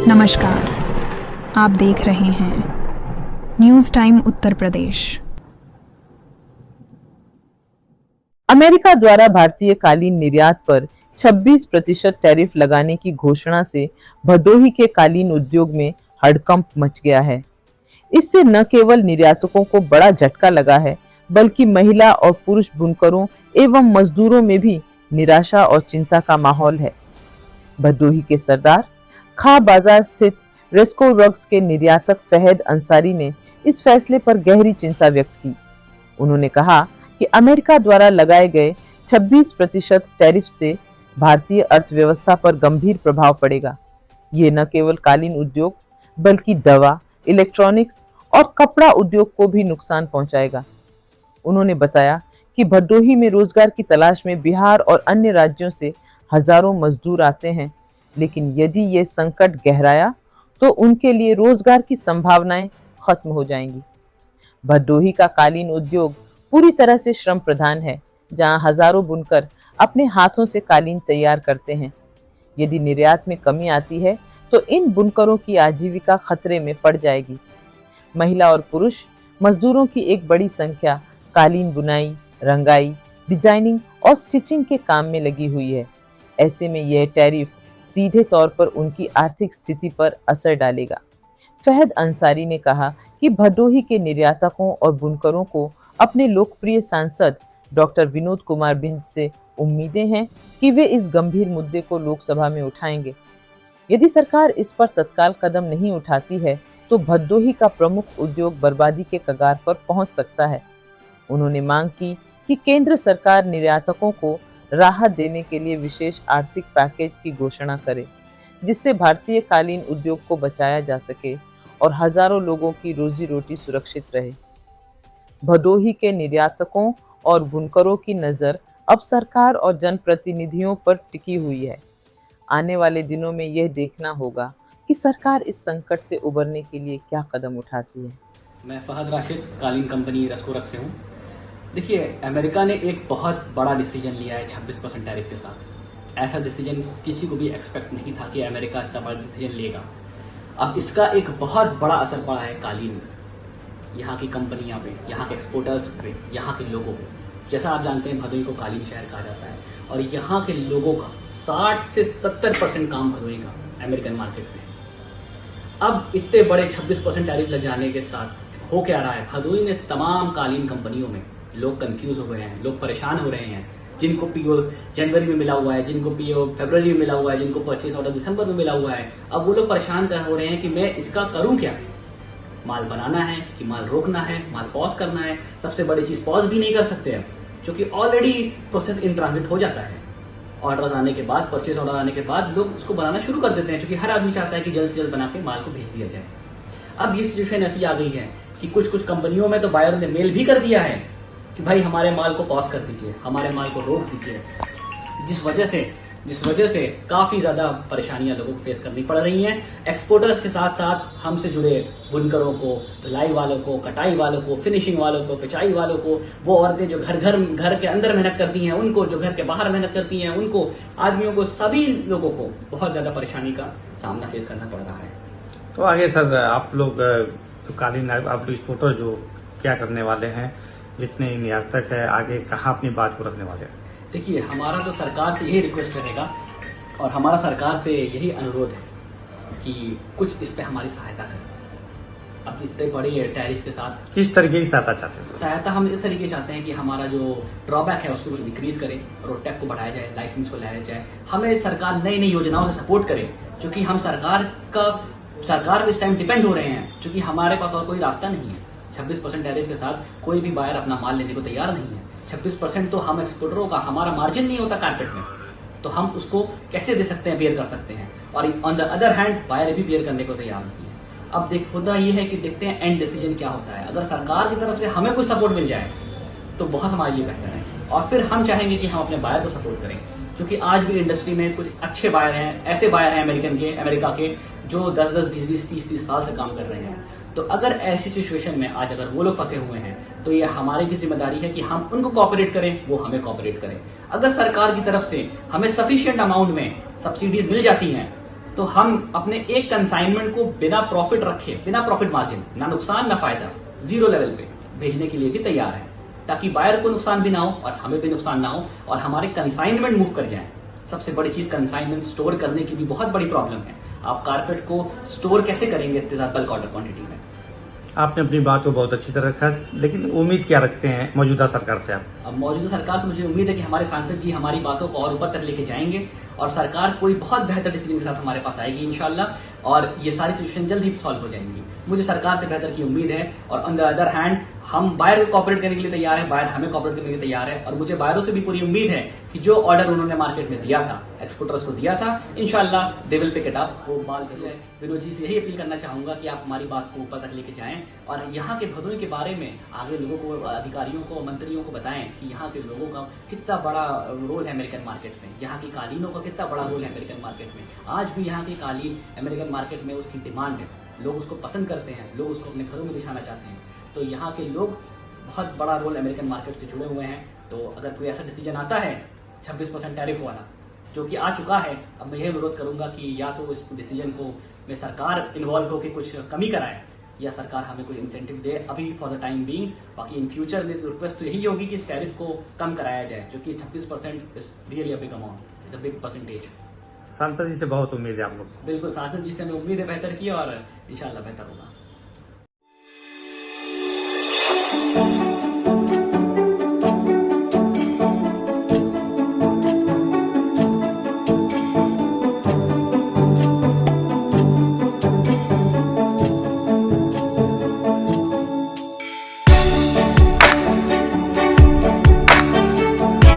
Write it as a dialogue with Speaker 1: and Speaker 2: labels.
Speaker 1: नमस्कार, आप देख रहे हैं news time Uttar Pradesh.
Speaker 2: America द्वारा भारतीय कालीन निर्यात पर 26% टैरिफ लगाने की घोषणा से भदोही के कालीन उद्योग में हड़कंप मच गया है। इससे न केवल निर्यातकों को बड़ा झटका लगा है, बल्कि महिला और पुरुष बुनकरों एवं मजदूरों में भी निराशा और चिंता का माहौल है। भदोही के सरदार खा बाजार स्थित रेस्को रग्स के निर्यातक फहद अंसारी ने इस फैसले पर गहरी चिंता व्यक्त की। उन्होंने कहा कि अमेरिका द्वारा लगाए गए 26% टैरिफ से भारतीय अर्थव्यवस्था पर गंभीर प्रभाव पड़ेगा। ये न केवल कालीन उद्योग बल्कि दवा, इलेक्ट्रॉनिक्स और कपड़ा उद्योग को भी नुकसान पहुंचाएगा। उन्होंने बताया कि भदोही में रोजगार की तलाश में बिहार और अन्य राज्यों से हजारों मजदूर आते हैं, लेकिन यदि ये संकट गहराया तो उनके लिए रोजगार की संभावनाएं खत्म हो जाएंगी। भदोही का कालीन उद्योग पूरी तरह से श्रम प्रधान है, जहां हजारों बुनकर अपने हाथों से कालीन तैयार करते हैं। यदि निर्यात में कमी आती है तो इन बुनकरों की आजीविका खतरे में पड़ जाएगी। महिला और पुरुष मजदूरों की एक बड़ी संख्या कालीन बुनाई, रंगाई, डिजाइनिंग और स्टिचिंग के काम में लगी हुई है। ऐसे में यह टैरिफ सीधे तौर पर उनकी आर्थिक स्थिति पर असर डालेगा। फहद अंसारी ने कहा कि भदोही के निर्यातकों और बुनकरों को अपने लोकप्रिय सांसद डॉक्टर विनोद कुमार बिंद से उम्मीदें हैं कि वे इस गंभीर मुद्दे को लोकसभा में उठाएंगे। यदि सरकार इस पर तत्काल कदम नहीं उठाती है तो भदोही का प्रमुख उद्योग बर्बादी के कगार पर पहुंच सकता है। उन्होंने मांग की कि केंद्र सरकार निर्यातकों को राहत देने के लिए विशेष आर्थिक पैकेज की घोषणा करे, जिससे भारतीय कालीन उद्योग को बचाया जा सके और हजारों लोगों की रोजी रोटी सुरक्षित रहे। भदोही के निर्यातकों और बुनकरों की नजर अब सरकार और जनप्रतिनिधियों पर टिकी हुई है। आने वाले दिनों में यह देखना होगा कि सरकार इस संकट से उबरने के लिए क्या कदम उठाती है।
Speaker 3: मैं फहद राशिद, कालीन कंपनी रेस्को रग्स से हूँ। देखिए, अमेरिका ने एक बहुत बड़ा डिसीजन लिया है 26% टैरिफ के साथ। ऐसा डिसीजन किसी को भी एक्सपेक्ट नहीं था कि अमेरिका इतना बड़ा डिसीजन लेगा। अब इसका एक बहुत बड़ा असर पड़ा है कालीन में, यहाँ की कंपनियां पे, यहाँ के एक्सपोर्टर्स पे, यहाँ के लोगों पे। जैसा आप जानते हैं, भदोही को कालीन शहर कहा जाता है और यहाँ के लोगों का 60 से 70% काम भदोही का अमेरिकन मार्केट में। अब इतने बड़े 26% टैरिफ लग जाने के साथ हो क्या रहा है, भदोही में तमाम कालीन कंपनियों में लोग कंफ्यूज हो गए हैं, लोग परेशान हो रहे हैं। जिनको पीओ जनवरी में मिला हुआ है, जिनको पीओ फरवरी में मिला हुआ है, जिनको परचेज ऑर्डर दिसंबर में मिला हुआ है, अब वो लोग परेशान हो रहे हैं कि मैं इसका करूं क्या। माल बनाना है कि माल रोकना है, माल पॉज करना है। सबसे बड़ी चीज पॉज भी नहीं कर सकते हैं, क्योंकि ऑलरेडी प्रोसेस इन ट्रांजिट हो जाता है। ऑर्डर आने के बाद, परचेज ऑर्डर आने के बाद लोग उसको बनाना शुरू कर देते हैं, क्योंकि हर आदमी चाहता है कि जल्द से जल्द बना के माल को भेज दिया जाए। अब ये सिचुएशन ऐसी आ गई है कि कुछ कंपनियों में तो बायर ने मेल भी कर दिया है कि भाई हमारे माल को पॉज कर दीजिए, हमारे माल को रोक दीजिए, जिस वजह से काफी ज्यादा परेशानियां लोगों को फेस करनी पड़ रही हैं। एक्सपोर्टर्स के साथ साथ हमसे जुड़े बुनकरों को, धुलाई वालों को, कटाई वालों को, फिनिशिंग वालों को, पिचाई वालों को, वो औरतें जो घर के अंदर मेहनत करती हैं उनको, जो घर के बाहर मेहनत करती हैं उनको, आदमियों को, सभी लोगों को बहुत ज्यादा परेशानी का सामना फेस करना पड़ रहा है।
Speaker 4: तो आगे सर, आप लोग जो कालीन आप एक्सपोर्टर जो क्या करने वाले हैं, जितने निर्यातक है, आगे कहाँ अपनी बात को रखने वाले हैं?
Speaker 3: देखिए, हमारा तो सरकार से यही रिक्वेस्ट रहेगा और हमारा सरकार से यही अनुरोध है कि कुछ इस पे हमारी सहायता करें। अब इतने बड़े टैरिफ के साथ
Speaker 4: किस तरीके की सहायता चाहते हैं?
Speaker 3: सहायता हम इस तरीके चाहते हैं कि हमारा जो ड्रॉबैक है उसको डिक्रीज करें, रोड टैक्स को बढ़ाया जाए, लाइसेंस को लाया जाए। हमें सरकार नई नई योजनाओं से सपोर्ट करे, क्योंकि हम सरकार पर इस टाइम डिपेंड हो रहे हैं, क्योंकि हमारे पास और कोई रास्ता नहीं है। 26% टैरिफ के साथ कोई भी बायर अपना माल लेने को तैयार नहीं है। 26% तो हम एक्सपोर्टरों का, हमारा मार्जिन नहीं होता कारपेट में, तो हम उसको कैसे दे सकते हैं, बेयर कर सकते हैं। और on the other hand buyer भी बेयर करने को तैयार नहीं है। अब होता ये है कि देखते हैं एंड डिसीजन क्या होता है। अगर सरकार की तरफ से हमें कुछ सपोर्ट मिल जाए तो बहुत हमारे लिए बेहतर है, और फिर हम चाहेंगे कि हम अपने बायर को सपोर्ट करें, क्योंकि आज भी इंडस्ट्री में कुछ अच्छे बायर हैं, ऐसे बायर हैं अमेरिका के जो 10-10, 20-20, 30-30 साल से काम कर रहे हैं। तो अगर ऐसी सिचुएशन में आज अगर वो लोग फंसे हुए हैं तो ये हमारी भी जिम्मेदारी है कि हम उनको कोऑपरेट करें, वो हमें कोऑपरेट करें। अगर सरकार की तरफ से हमें सफिशिएंट अमाउंट में सब्सिडीज मिल जाती हैं तो हम अपने एक कंसाइनमेंट को बिना प्रॉफिट रखे, बिना प्रॉफिट मार्जिन, ना नुकसान ना फायदा, 0 लेवल पे भेजने के लिए भी तैयार है, ताकि बायर को नुकसान भी ना हो और हमें भी नुकसान ना हो और हमारे कंसाइनमेंट मूव कर जाए। सबसे बड़ी चीज कंसाइनमेंट स्टोर करने की भी बहुत बड़ी प्रॉब्लम है। आप कारपेट को स्टोर कैसे करेंगे इतने ज्यादा बल्क ऑर्डर क्वांटिटी में?
Speaker 4: आपने अपनी बात को बहुत अच्छी तरह रखा, लेकिन उम्मीद क्या रखते हैं मौजूदा सरकार से आप?
Speaker 3: अब मौजूदा सरकार से मुझे उम्मीद है कि हमारे सांसद जी हमारी बातों को और ऊपर तक लेके जाएंगे और सरकार कोई बहुत बेहतर डिसीजन के साथ हमारे पास आएगी इंशाल्लाह, और ये सारी सिचुएशन जल्द ही सॉल्व हो जाएंगी। मुझे सरकार से बेहतर की उम्मीद है और ऑन द अदर हैंड हम बायर को कॉपरेट करने के लिए तैयार है, बायर हमें कॉपरेट करने के लिए तैयार है, और मुझे बायरों से भी पूरी उम्मीद है कि जो ऑर्डर उन्होंने मार्केट में दिया था, एक्सपोर्टर्स को दिया था, इंशाल्लाह they will pick it up. वो बाल से विनोद जी से यही अपील करना चाहूंगा कि आप हमारी बात को ऊपर तक लेके जाएं और यहाँ के भदोही के बारे में आगे लोगों को, अधिकारियों को, मंत्रियों को बताएं कि यहाँ के लोगों का कितना बड़ा रोल है अमेरिकन मार्केट में, यहाँ की कालीनों का कितना बड़ा रोल है अमेरिकन मार्केट में। आज भी यहाँ की कालीन अमेरिकन मार्केट में उसकी डिमांड है, लोग उसको पसंद करते हैं, लोग उसको अपने घरों में बिछाना चाहते हैं। तो यहाँ के लोग बहुत बड़ा रोल अमेरिकन मार्केट से जुड़े हुए हैं। तो अगर कोई ऐसा डिसीजन आता है 26% टैरिफ वाला, जो कि आ चुका है, अब मैं यह अनुरोध करूंगा कि या तो इस डिसीजन को में सरकार इन्वॉल्व होकर कुछ कमी कराए या सरकार हमें कोई इंसेंटिव दे अभी फॉर द टाइम बीइंग। बाकी इन फ्यूचर में रिक्वेस्ट तो यही होगी कि इस टैरिफ को कम कराया जाए, जो कि 26% is really a big amount, is a big percentage.
Speaker 4: सांसद जी से बहुत उम्मीद है आप लोग?
Speaker 3: बिल्कुल, सांसद जी से हमें उम्मीद है बेहतर की और इंशाल्लाह बेहतर होगा।